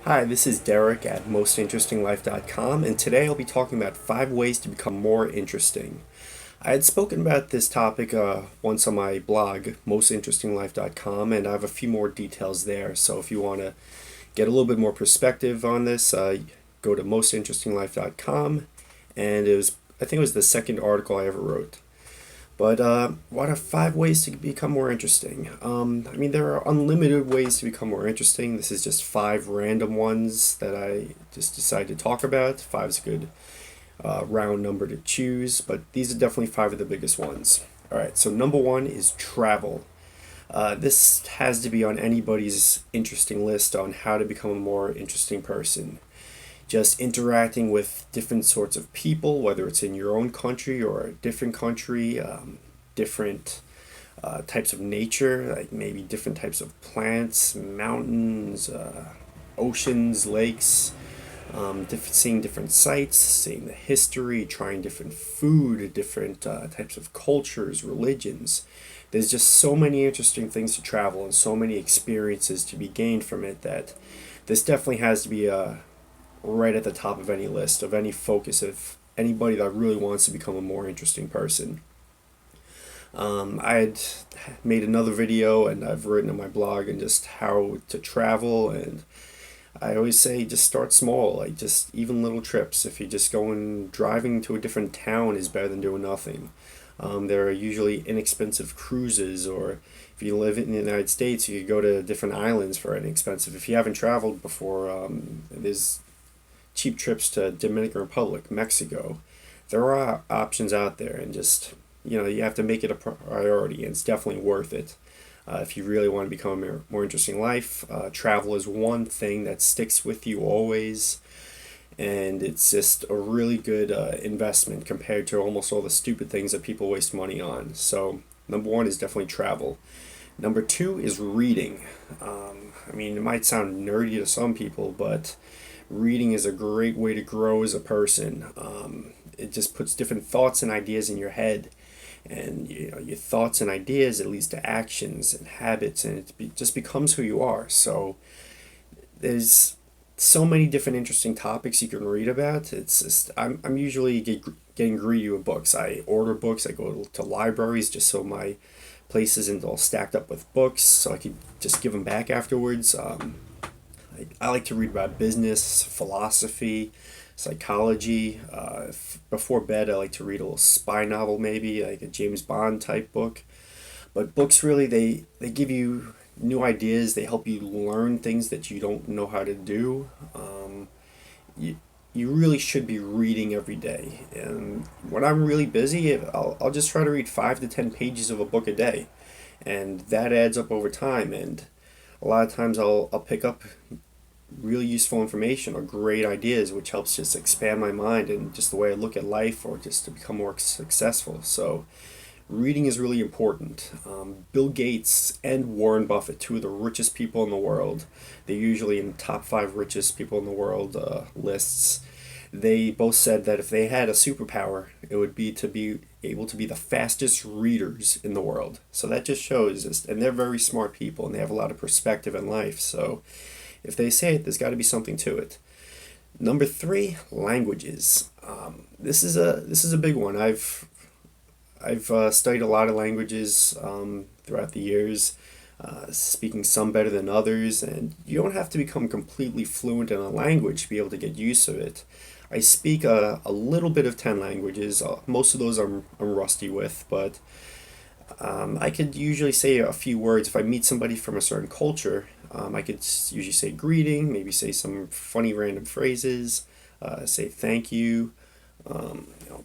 Hi, this is Derek at mostinterestinglife.com, and today I'll be talking about 5 ways to become more interesting. I had spoken about this topic once on my blog, mostinterestinglife.com, and I have a few more details there. So if you want to get a little bit more perspective on this, go to mostinterestinglife.com, and I think it was the second article I ever wrote. But what are 5 ways to become more interesting? There are unlimited ways to become more interesting. This is just 5 random ones that I just decided to talk about. Five's a good round number to choose, but these are definitely 5 of the biggest ones. All right, so number one is travel. This has to be on anybody's interesting list on how to become a more interesting person. Just interacting with different sorts of people, whether it's in your own country or a different country, different types of nature, like maybe different types of plants, mountains, oceans, lakes, seeing different sights, seeing the history, trying different food, different types of cultures, religions. There's just so many interesting things to travel and so many experiences to be gained from it that this definitely has to be right at the top of any list, of any focus of anybody that really wants to become a more interesting person. I had made another video and I've written on my blog and just how to travel, and I always say just start small, like just even little trips. If you're just going driving to a different town is better than doing nothing. There are usually inexpensive cruises, or if you live in the United States, you could go to different islands for inexpensive. If you haven't traveled before, there's cheap trips to Dominican Republic, Mexico. There are options out there, and just you have to make it a priority, and it's definitely worth it. If you really want to become a more interesting life, travel is one thing that sticks with you always, and it's just a really good investment compared to almost all the stupid things that people waste money on. So, number one is definitely travel. Number two is reading. It might sound nerdy to some people, but reading is a great way to grow as a person. It just puts different thoughts and ideas in your head, and your thoughts and ideas it leads to actions and habits, and just becomes who you are. So there's so many different interesting topics you can read about. It's just I'm usually getting greedy with books. I order books. I go to libraries just so my place isn't all stacked up with books, so I could just give them back afterwards. I like to read about business, philosophy, psychology. Before bed, I like to read a little spy novel, maybe like a James Bond type book. But books really, they give you new ideas. They help you learn things that you don't know how to do. You, you really should be reading every day. And when I'm really busy, I'll just try to read 5 to 10 pages of a book a day. And that adds up over time. And a lot of times I'll pick up really useful information or great ideas, which helps just expand my mind and just the way I look at life, or just to become more successful. So, reading is really important. Bill Gates and Warren Buffett, two of the richest people in the world, they're usually in top 5 richest people in the world lists. They both said that if they had a superpower, it would be to be able to be the fastest readers in the world. So that just shows this, and they're very smart people and they have a lot of perspective in life. So if they say it, there's got to be something to it. Number three, languages. This is a big one. I've studied a lot of languages throughout the years, speaking some better than others, and you don't have to become completely fluent in a language to be able to get use of it. I speak a little bit of 10 languages. Most of those I'm rusty with, but I could usually say a few words. If I meet somebody from a certain culture, I could usually say greeting, maybe say some funny random phrases, say thank you,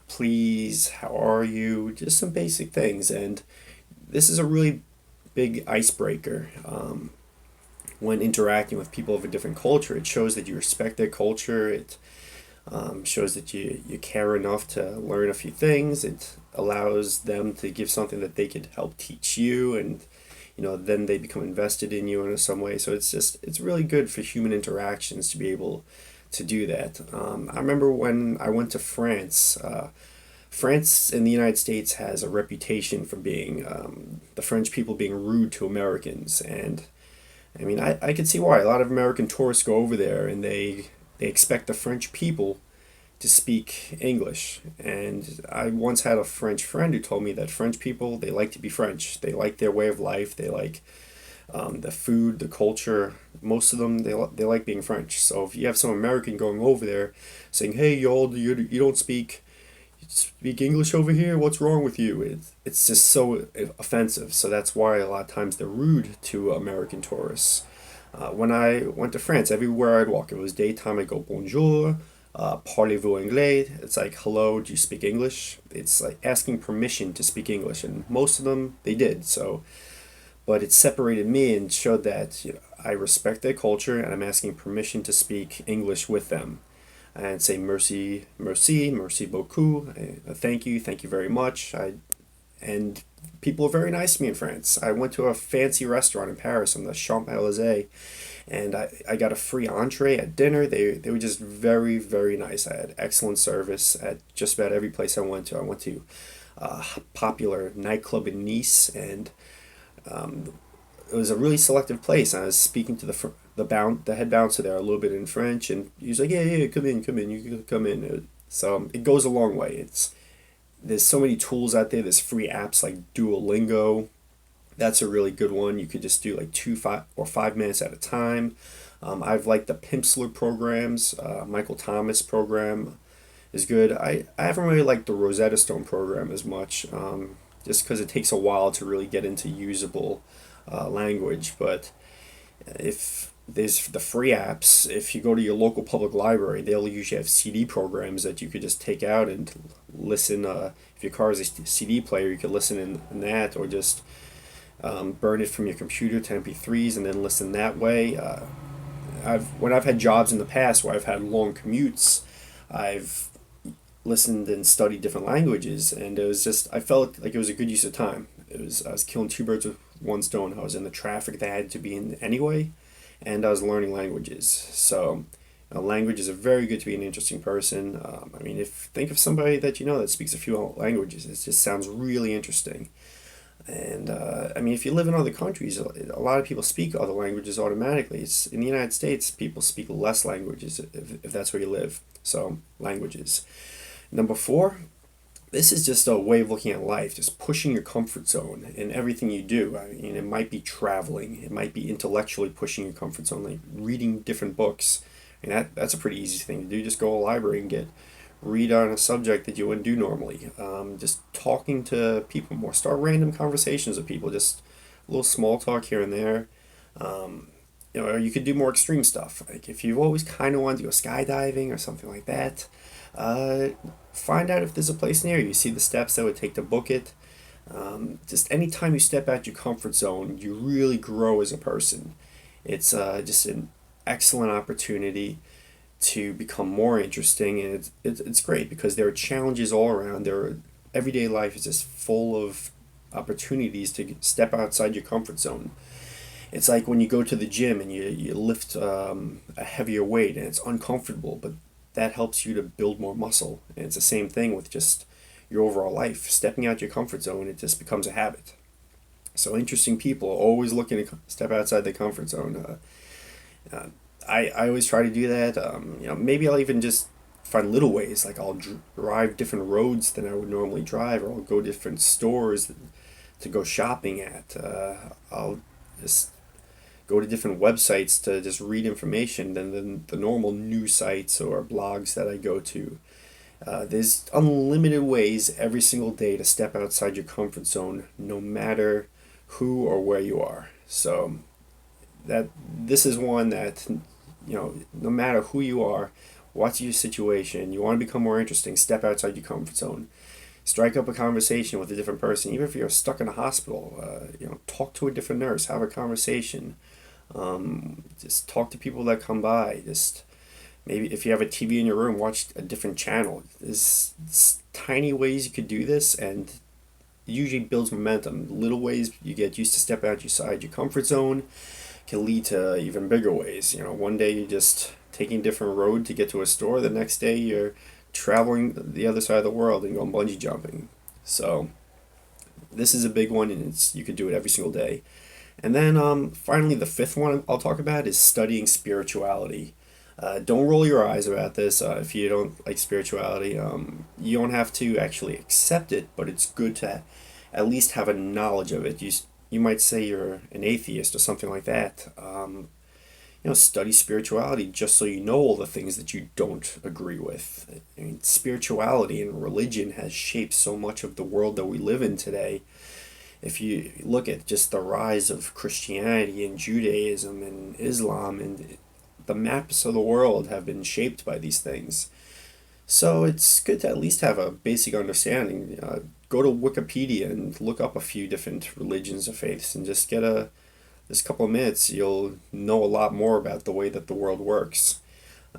please, how are you, just some basic things. And this is a really big icebreaker when interacting with people of a different culture. It shows that you respect their culture. It shows that you care enough to learn a few things. It allows them to give something that they could help teach you, and then they become invested in you in some way. So it's really good for human interactions to be able to do that. I remember when I went to France. France in the United States has a reputation for being the French people being rude to Americans, and I mean, I could see why. A lot of American tourists go over there and they expect the French people to speak English. And I once had a French friend who told me that French people, they like to be French. They like their way of life. They like the food, the culture. Most of them, they like being French. So if you have some American going over there saying, hey, you don't speak English over here? What's wrong with you? It's just so offensive. So that's why a lot of times they're rude to American tourists. When I went to France, everywhere I'd walk, it was daytime, I'd go bonjour, parlez-vous anglais? It's like, hello, do you speak English? It's like asking permission to speak English, and most of them, they did. So, but it separated me and showed that I respect their culture and I'm asking permission to speak English with them and say merci, merci, merci beaucoup, thank you very much. And people are very nice to me in France. I went to a fancy restaurant in Paris on the Champs Elysees, and I got a free entree at dinner. They were just very, very nice. I had excellent service at just about every place I went to. I went to a popular nightclub in Nice, and it was a really selective place. I was speaking to the head bouncer there a little bit in French, and he was like, "Yeah, yeah, come in, you can come in." So it goes a long way. There's so many tools out there. There's free apps like Duolingo. That's a really good one. You could just do like 5 minutes at a time. I've liked the Pimsleur programs. Michael Thomas program is good. I haven't really liked the Rosetta Stone program as much, just because it takes a while to really get into usable language. But if there's the free apps, if you go to your local public library, they'll usually have CD programs that you could just take out and listen. If your car is a CD player, you could listen in that, or just burn it from your computer to MP3s and then listen that way. When I've had jobs in the past where I've had long commutes, I've listened and studied different languages, and it was just I felt like it was a good use of time. I was killing two birds with one stone. I was in the traffic that I had to be in anyway, and I was learning languages. So, languages are very good to be an interesting person. I mean, if think of somebody that you know that speaks a few languages, it just sounds really interesting. And I mean, if you live in other countries, a lot of people speak other languages automatically. It's in the United States, people speak less languages if that's where you live. So, languages. Number four, this is just a way of looking at life, just pushing your comfort zone in everything you do. I mean, it might be traveling, it might be intellectually pushing your comfort zone, like reading different books. And that's a pretty easy thing to do. Just go to a library and read on a subject that you wouldn't do normally. Just talking to people more, start random conversations with people, just a little small talk here and there. Um, or you could do more extreme stuff. Like if you've always kind of wanted to go skydiving or something like that, uh, find out if there's a place near you. See the steps that would take to book it. Just anytime you step out your comfort zone, you really grow as a person. It's just an excellent opportunity to become more interesting, and it's great because there are challenges all around. Everyday life is just full of opportunities to step outside your comfort zone. It's like when you go to the gym and you lift a heavier weight and it's uncomfortable, but that helps you to build more muscle. And it's the same thing with just your overall life. Stepping out your comfort zone, it just becomes a habit. So interesting people are always looking to step outside their comfort zone. I always try to do that. Maybe I'll even just find little ways, like I'll drive different roads than I would normally drive, or I'll go to different stores to go shopping at. I'll just go to different websites to just read information than the normal news sites or blogs that I go to. There's unlimited ways every single day to step outside your comfort zone, no matter who or where you are. So that this is one that no matter who you are, what's your situation, you want to become more interesting, step outside your comfort zone. Strike up a conversation with a different person, even if you're stuck in a hospital. Talk to a different nurse, have a conversation. Just talk to people that come by. Just maybe if you have a TV in your room, watch a different channel. There's tiny ways you could do this, and it usually builds momentum. Little ways you get used to step outside your comfort zone can lead to even bigger ways. One day you're just taking a different road to get to a store. The next day you're traveling the other side of the world and going bungee jumping. So this is a big one, and you could do it every single day. And then finally, the fifth one I'll talk about is studying spirituality. Don't roll your eyes about this if you don't like spirituality. You don't have to actually accept it, but it's good to at least have a knowledge of it. You might say you're an atheist or something like that. Study spirituality just so you know all the things that you don't agree with. I mean, spirituality and religion has shaped so much of the world that we live in today. If you look at just the rise of Christianity and Judaism and Islam, and the maps of the world have been shaped by these things. So it's good to at least have a basic understanding. Go to Wikipedia and look up a few different religions or faiths and just get this couple of minutes, you'll know a lot more about the way that the world works.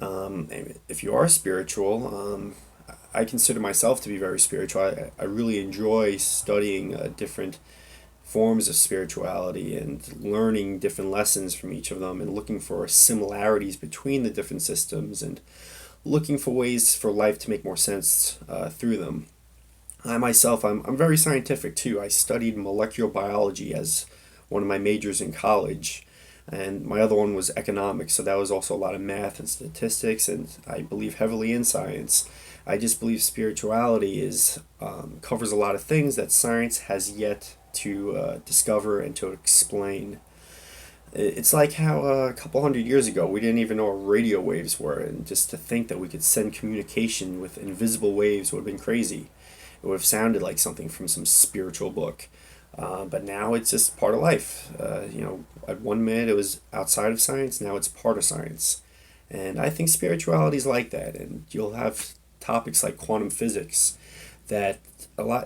If you are spiritual, I consider myself to be very spiritual. I really enjoy studying different forms of spirituality and learning different lessons from each of them and looking for similarities between the different systems and looking for ways for life to make more sense through them. I myself, I'm very scientific too. I studied molecular biology as one of my majors in college, and my other one was economics, so that was also a lot of math and statistics, and I believe heavily in science. I just believe spirituality is covers a lot of things that science has yet to discover and to explain. It's like how a couple hundred years ago we didn't even know what radio waves were, and just to think that we could send communication with invisible waves would have been crazy. It would have sounded like something from some spiritual book. But now it's just part of life. At one minute it was outside of science, now it's part of science. And I think spirituality is like that. And you'll have topics like quantum physics that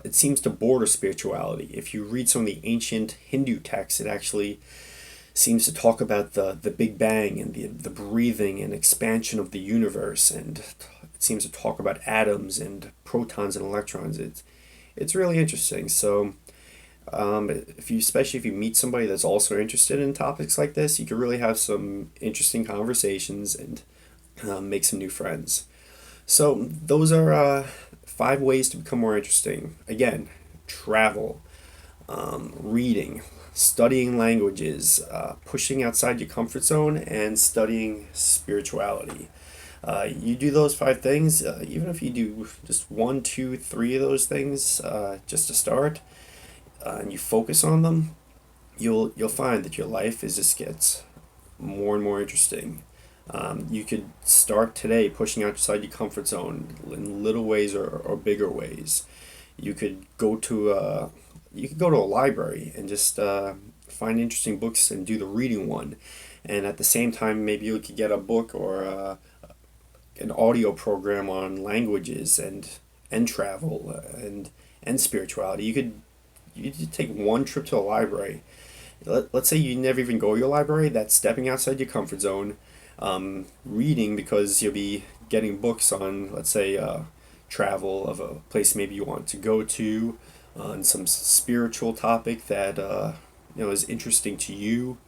it seems to border spirituality. If you read some of the ancient Hindu texts, it actually seems to talk about the Big Bang and the breathing and expansion of the universe. And it seems to talk about atoms and protons and electrons. It's really interesting. So especially if you meet somebody that's also interested in topics like this, you can really have some interesting conversations and make some new friends. So those are 5 ways to become more interesting. Again, travel, reading, studying languages, pushing outside your comfort zone, and studying spirituality. You do those 5 things, even if you do just 1, 2, 3 of those things, just to start, and you focus on them, you'll find that your life just gets more and more interesting. You could start today pushing outside your comfort zone in little ways or bigger ways. You could go to a library and just find interesting books and do the reading one, and at the same time maybe you could get a book or an audio program on languages and travel and spirituality. You could take one trip to a library. Let's say you never even go to your library. That's stepping outside your comfort zone. Reading, because you'll be getting books on, let's say, travel of a place maybe you want to go to, on some spiritual topic that is interesting to you.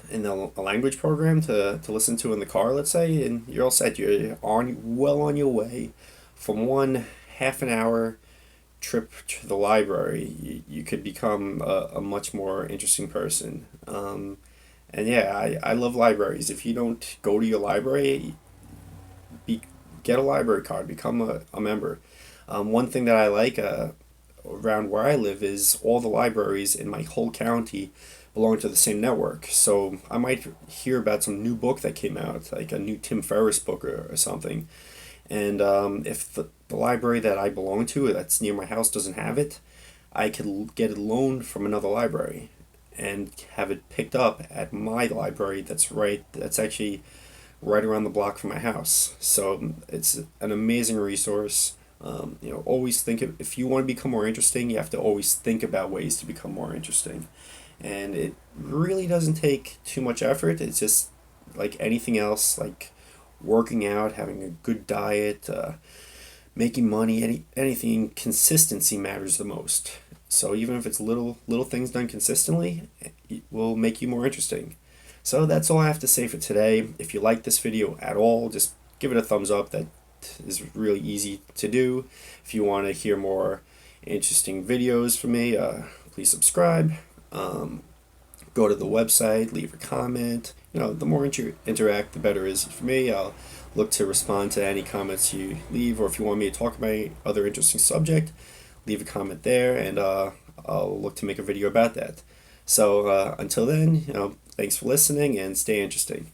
In a language program to listen to in the car, let's say, and you're all set. You're on your way from one half an hour trip to the library. You could become a much more interesting person. And yeah, I love libraries. If you don't go to your library, get a library card, become a member. One thing that I like around where I live is all the libraries in my whole county belong to the same network. So I might hear about some new book that came out, like a new Tim Ferriss book or something. And if the library that I belong to that's near my house doesn't have it, I could get it loaned from another library and have it picked up at my library that's actually right around the block from my house. So it's an amazing resource. Always if you want to become more interesting, you have to always think about ways to become more interesting. And it really doesn't take too much effort. It's just like anything else, like working out, having a good diet, making money, anything. Consistency matters the most. So even if it's little things done consistently, it will make you more interesting. So that's all I have to say for today. If you like this video at all, just give it a thumbs up. That is really easy to do. If you want to hear more interesting videos from me, please subscribe. Go to the website, leave a comment. The more interact, the better it is for me. I'll look to respond to any comments you leave, or if you want me to talk about any other interesting subject, leave a comment there, and I'll look to make a video about that. So until then, thanks for listening and stay interesting.